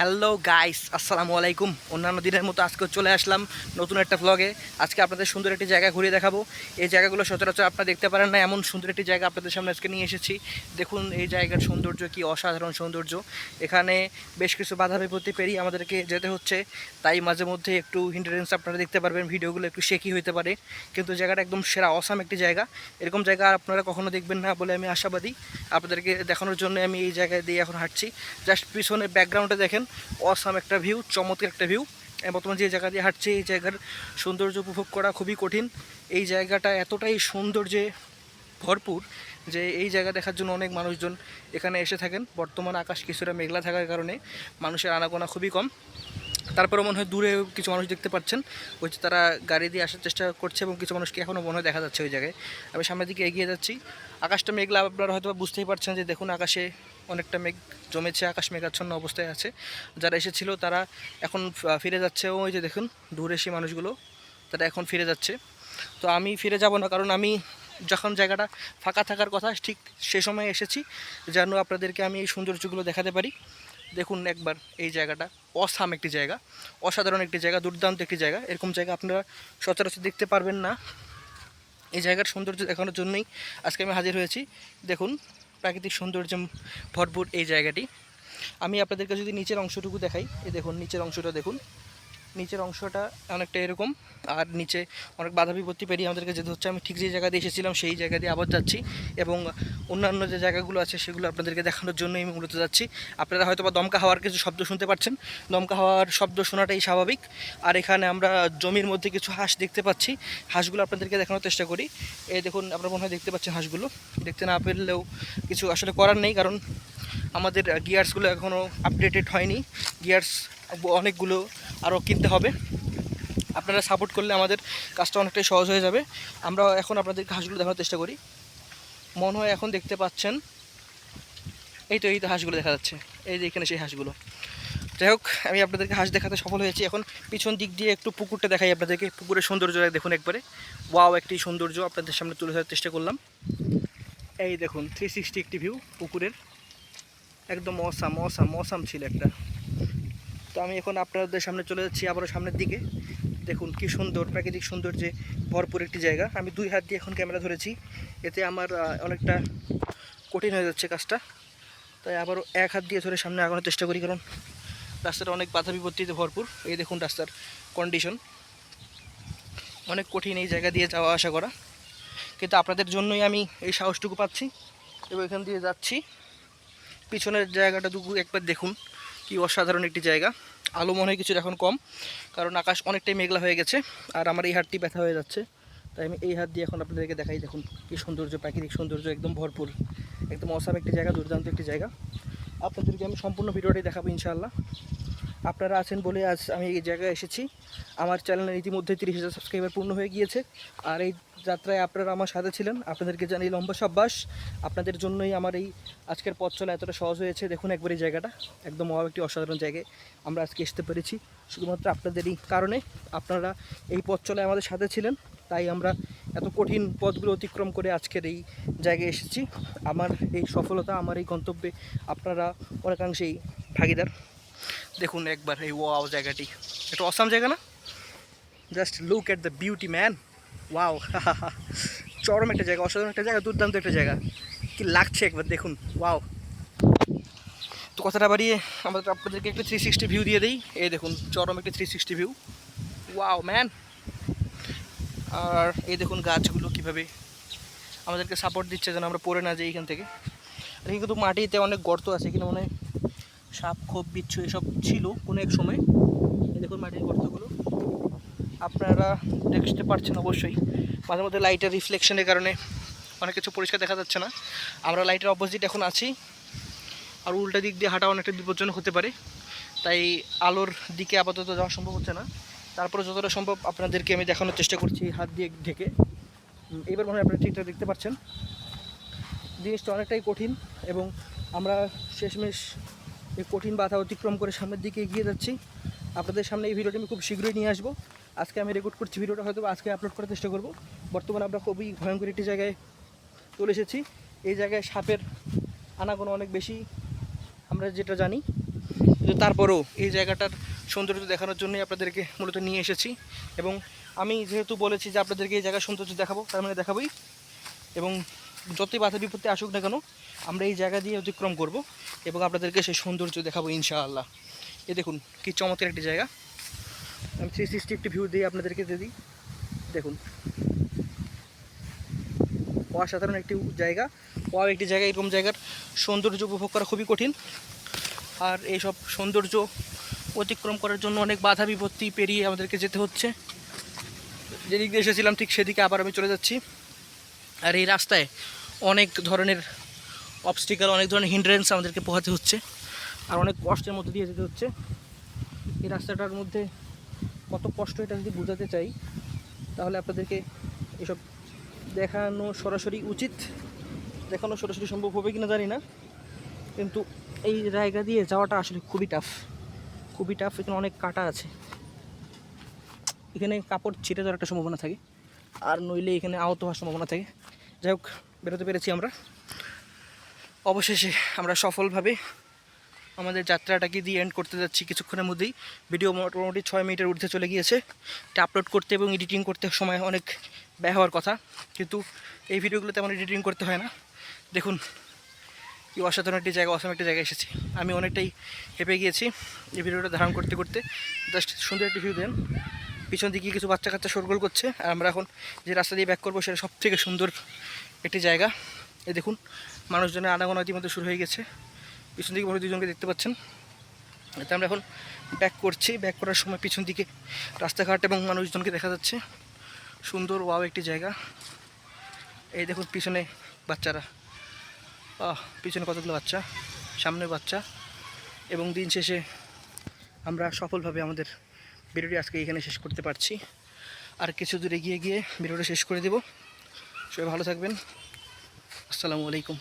Hello guys, আসসালামু আলাইকুম। অন্যান্য দিনের মতো আজকেও চলে আসলাম নতুন একটা ব্লগে। আজকে আপনাদের সুন্দর একটি জায়গা ঘুরিয়ে দেখাবো। এই জায়গাগুলো সচরাচর আপনারা দেখতে পারেন না, এমন সুন্দর একটি জায়গা আপনাদের সামনে আজকে নিয়ে এসেছি। দেখুন এই জায়গার সৌন্দর্য কি অসাধারণ সৌন্দর্য। এখানে বেশ কিছু বাধা বিপত্তি পেরিয়ে আমাদেরকে যেতে হচ্ছে, তাই মাঝে মধ্যে একটু হিন্ডারেন্স আপনারা দেখতে পারবেন, ভিডিওগুলো একটু শেকি হতে পারে, কিন্তু জায়গাটা একদম সেরা অসাম একটি জায়গা। এরকম জায়গা আপনারা কখনো দেখবেন না বলে আমি আশাবাদী। আপনাদেরকে দেখানোর জন্য আমি এই জায়গায় দিয়ে এখন হাঁটছি। জাস্ট পিছনে ব্যাকগ্রাউন্ডে দেখেন, অসাম একটা ভিউ, চমৎকার একটা ভিউ। বর্তমানে যে জায়গা দিয়ে হাঁটছে এই জায়গার সৌন্দর্য উপভোগ করা খুবই কঠিন। এই জায়গাটা এতটাই সৌন্দর্যে ভরপুর যে এই জায়গা দেখার জন্য অনেক মানুষজন এখানে এসে থাকেন। বর্তমান আকাশ কিছুটা মেঘলা থাকার কারণে মানুষের আনাগোনা খুবই কম। তারপরে মনে হয় দূরে কিছু মানুষ দেখতে পাচ্ছেন, ওই যে তারা গাড়ি দিয়ে আসার চেষ্টা করছে এবং কিছু মানুষকে এখনও মনে হয় দেখা যাচ্ছে ওই জায়গায়। আমি সামনের দিকে এগিয়ে যাচ্ছি। আকাশটা মেঘলা, আপনারা হয়তো বুঝতেই পারছেন যে দেখুন আকাশে অনেকটা মেঘ জমেছে, আকাশ মেঘাচ্ছন্ন অবস্থায় আছে। যারা এসেছিল তারা এখন ফিরে যাচ্ছে। ওই যে দেখুন দূরে সেই মানুষগুলো, তারা এখন ফিরে যাচ্ছে। তো আমি ফিরে যাব না, কারণ আমি যখন জায়গাটা ফাঁকা থাকার কথা ঠিক সে সময় এসেছি যেন আপনাদেরকে আমি এই সৌন্দর্যগুলো দেখাতে পারি। দেখুন একবার এই জায়গাটা, অসাম একটি জায়গা, অসাধারণ একটি জায়গা, দুর্দান্ত একটি জায়গা। এরকম জায়গা আপনারা সচরাচর দেখতে পারবেন না। এই জায়গার সৌন্দর্য দেখানোর জন্যই আজকে আমি হাজির হয়েছি। দেখুন প্রাকৃতিক সৌন্দর্য ভরপুর এই জায়গাটি। আমি আপনাদেরকে যদি নিচের অংশটুকু দেখাই, এই দেখুন নিচের অংশটা দেখুন। নিচের অংশটা অনেকটা এরকম, আর নিচে অনেক বাধা বিপত্তি পেরিয়ে আমাদেরকে যেতে হচ্ছে। আমি ঠিক যে জায়গা দিয়ে এসেছিলাম সেই জায়গা দিয়ে আবার যাচ্ছি, এবং অন্যান্য যে জায়গাগুলো আছে সেগুলো আপনাদেরকে দেখানোর জন্যই আমি মূলত যাচ্ছি। আপনারা হয়তো বা দমকা হাওয়ার কিছু শব্দ শুনতে পাচ্ছেন, দমকা হাওয়ার শব্দ শোনাটাই স্বাভাবিক। আর এখানে আমরা জমির মধ্যে কিছু হাঁস দেখতে পাচ্ছি, হাঁসগুলো আপনাদেরকে দেখানোর চেষ্টা করি। এই দেখুন, আপনারা মনে হয় দেখতে পাচ্ছেন হাঁসগুলো। দেখতে না পেলেও কিছু আসলে করার নেই, কারণ আমাদের গিয়ার্সগুলো এখনও আপডেটেড হয়নি। গিয়ার্স অনেকগুলো আরও কিনতে হবে। আপনারা সাপোর্ট করলে আমাদের কাজটা অনেকটাই সহজ হয়ে যাবে। আমরা এখন আপনাদেরকে হাঁসগুলো দেখানোর চেষ্টা করি। মনে হয় এখন দেখতে পাচ্ছেন, এই তো হাঁসগুলো দেখা যাচ্ছে, এই যে এখানে সেই হাঁসগুলো। যাই হোক, আমি আপনাদেরকে হাঁস দেখাতে সফল হয়েছি। এখন পিছন দিক দিয়ে একটু পুকুরটা দেখাই আপনাদেরকে। পুকুরের সৌন্দর্য দেখুন একবারে, ওয়াও একটি সৌন্দর্য আপনাদের সামনে তুলে ধরার চেষ্টা করলাম। এই দেখুন 360 একটি ভিউ পুকুরের, একদম অসাম অসাম অসাম ছিল একটা। তো আমি এখন আপনাদের সামনে চলে যাচ্ছি আবারও সামনের দিকে। দেখুন কি সুন্দর প্রাকৃতিক সৌন্দর্যে ভরপুর একটি জায়গা। আমি দুই হাত দিয়ে এখন ক্যামেরা ধরেছি, এতে আমার অনেকটা কঠিন হয়ে যাচ্ছে কাজটা, তাই আবারও এক হাত দিয়ে ধরে সামনে আগানোর চেষ্টা করি, কারণ রাস্তাটা অনেক বাধা বিপত্তিতে ভরপুর। এই দেখুন রাস্তার কন্ডিশন, অনেক কঠিন এই জায়গা দিয়ে যাওয়া আসা করা, কিন্তু আপনাদের জন্যই আমি এই সাহসটুকু পাচ্ছি এবং এখান দিয়ে যাচ্ছি। পিছনের জায়গাটাটুকু একবার দেখুন, কি অসাধারণ একটি জায়গা। আলো মনে হয় কিছু এখন কম, কারণ আকাশ অনেকটাই মেঘলা হয়ে গেছে, আর আমার এই হাতটি ব্যথা হয়ে যাচ্ছে, তাই আমি এই হাত দিয়ে এখন আপনাদেরকে দেখাই। দেখুন কি সৌন্দর্য, প্রাকৃতিক সৌন্দর্য একদম ভরপুর, একদম অসাম একটি জায়গা, দুর্দান্ত একটি জায়গা। আপনাদেরকে আমি সম্পূর্ণ ভিডিওটাই দেখাবো ইনশাআল্লাহ। আপনারা আছেন বলে আজ আমি এই জায়গায় এসেছি। আমার চ্যানেলের ইতিমধ্যে 30,000 সাবস্ক্রাইবার পূর্ণ হয়ে গিয়েছে, আর এই যাত্রায় আপনারা আমার সাথে ছিলেন। আপনাদেরকে জানাই লম্বা সাব্বাস। আপনাদের জন্যই আমার এই আজকের পথ চলা এতটা সহজ হয়েছে। দেখুন একবার এই জায়গাটা, একদম একটি অসাধারণ জায়গায় আমরা আজকে আসতে পেরেছি শুধুমাত্র আপনাদেরই কারণে। আপনারা এই পথ চলায় আমাদের সাথে ছিলেন, তাই আমরা এত কঠিন পথগুলো অতিক্রম করে আজকের এই জায়গায় এসেছি। আমার এই সফলতা, আমার এই গন্তব্যে আপনারা অনেকাংশেই ভাগিদার। দেখুন একবার এই ওয়াও জায়গাটি, একটা অসাম জায়গা না? Just look at the beauty man, wow. চরম একটা জায়গা, অসাধারণ একটা জায়গা, দুর্দান্ত একটা জায়গা। কি লাগছে একবার দেখুন, ওয়াও। তো কথাটা বাড়িয়ে আমাদের আপনাদেরকে একটু 360 ভিউ দিয়ে দিই। এই দেখুন চরম একটা 360 ভিউ, ওয়াও ম্যান। আর এই দেখুন গাছগুলো কীভাবে আমাদেরকে সাপোর্ট দিচ্ছে যেন আমরা পড়ে না যাই এখান থেকে। আর কিন্তু মাটিতে অনেক গর্ত আছে, কিনা মনে হয় সাপ খোপ বিচ্ছু এসব ছিল কোনো এক সময়। এই দেখুন মাটির গর্তগুলো, আপনারা দেখতে পাচ্ছেন অবশ্যই। মাঝে মধ্যে লাইটের রিফ্লেকশনের কারণে অনেক কিছু পরিষ্কার দেখা যাচ্ছে না। আমরা লাইটের অপোজিট এখন আছি, আর উল্টা দিক দিয়ে হাঁটা অনেকটা বিপজ্জনক হতে পারে, তাই আলোর দিকে আপাতত যাওয়া সম্ভব হচ্ছে না। তারপরে যতটা সম্ভব আপনাদেরকে আমি দেখানোর চেষ্টা করছি হাত দিয়ে ঢেকে। এবার মনে হয় আপনারা ঠিকঠাক দেখতে পাচ্ছেন। জিনিসটা অনেকটাই কঠিন, এবং আমরা শেষমেশ এই কঠিন বাধা অতিক্রম করে সামনের দিকে এগিয়ে যাচ্ছি। আপনাদের সামনে এই ভিডিওটি আমি খুব শীঘ্রই নিয়ে আসবো। আজকে আমি রেকর্ড করছি, ভিডিওটা হয়তো আজকে আপলোড করার চেষ্টা করব। বর্তমানে আমরা খুবই ভয়ঙ্কর একটি জায়গায় চলে এসেছি। এই জায়গায় সাপের আনাগোনা অনেক বেশি, আমরা যেটা জানি। কিন্তু তারপরেও এই জায়গাটার সৌন্দর্য দেখানোর জন্যই আপনাদেরকে মূলত নিয়ে এসেছি। এবং আমি যেহেতু বলেছি যে আপনাদেরকে এই জায়গার সৌন্দর্য দেখাবো, তার মানে দেখাবোই। এবং যতই বাধা বিপত্তি আসুক না কেন, আমরা এই জায়গা দিয়ে অতিক্রম করব এবং আপনাদেরকে সেই সৌন্দর্য দেখাবো ইনশাআল্লাহ। এই দেখুন কি চমৎকার একটি জায়গা। আমি 360 একটি ভিউ দিয়ে আপনাদেরকে দিয়ে দিই। দেখুন অসাধারণ একটি জায়গা, একটি জায়গা। এরকম জায়গার সৌন্দর্য উপভোগ করা খুবই কঠিন। আর এইসব সৌন্দর্য অতিক্রম করার জন্য অনেক বাধা বিপত্তি পেরিয়ে আমাদেরকে যেতে হচ্ছে। যেদিক দিয়ে এসেছিলাম ঠিক সেদিকে আবার আমি চলে যাচ্ছি। আর এই রাস্তায় অনেক ধরনের অবস্টিকাল, অনেক ধরনের হিন্ড্রেন্স আমাদেরকে পোহাতে হচ্ছে, আর অনেক কষ্টের মধ্যে দিয়ে যেতে হচ্ছে। এই রাস্তাটার মধ্যে কত কষ্ট এটা যদি বোঝাতে চাই তাহলে আপনাদেরকে এসব দেখানো সরাসরি উচিত, দেখানো সরাসরি সম্ভব হবে কিনা জানি না, কিন্তু এই জায়গা দিয়ে যাওয়াটা আসলে খুবই টাফ, খুবই টাফ। এখানে অনেক কাটা আছে, এখানে কাপড় ছিটে যাওয়ার একটা সম্ভাবনা থাকে, আর নইলে এখানে আহত হওয়ার সম্ভাবনা থাকে। যাই হোক, বেরোতে পেরেছি আমরা অবশেষে। আমরা সফলভাবে আমাদের যাত্রাটাকে দিয়ে এন্ড করতে যাচ্ছি কিছুক্ষণের মধ্যেই। ভিডিও মোটামুটি 6 মিনিটের ঊর্ধ্বে চলে গিয়েছে। এটা আপলোড করতে এবং এডিটিং করতে সময় অনেক ব্যয় হওয়ার কথা, কিন্তু এই ভিডিওগুলো তেমন এডিটিং করতে হয় না। দেখুন কি অসাধারণ একটি জায়গা, অসাম একটি জায়গায় এসেছি। আমি অনেকটাই হেঁপে গিয়েছি এই ভিডিওটা ধারণ করতে করতে। জাস্ট সুন্দর একটি ভিউ দেন। পিছন দিকে কিছু বাচ্চা কাচ্চা শোরগোল করছে, আর আমরা এখন যে রাস্তা দিয়ে ব্যাক করবো সেটা সবথেকে সুন্দর একটি জায়গা। এই দেখুন মানুষজনের আনাগোনা ইতিমধ্যে শুরু হয়ে গেছে। পিছন দিকে মনে দুজনকে দেখতে পাচ্ছেন। এতে আমরা এখন ব্যাক করছি। ব্যাক করার সময় পিছন দিকে রাস্তাঘাট এবং মানুষজনকে দেখা যাচ্ছে। সুন্দর একটি জায়গা। এই দেখুন পিছনে বাচ্চারা, পিছনে কতগুলো বাচ্চা, সামনে বাচ্চা। এবং দিন শেষে আমরা সফলভাবে আমাদের ভিডিওটি আজকে এখানে শেষ করতে পারছি। আর কিছু দূরে গিয়ে ভিডিওটা শেষ করে দেব। সবাই ভালো থাকবেন। আসসালামু আলাইকুম।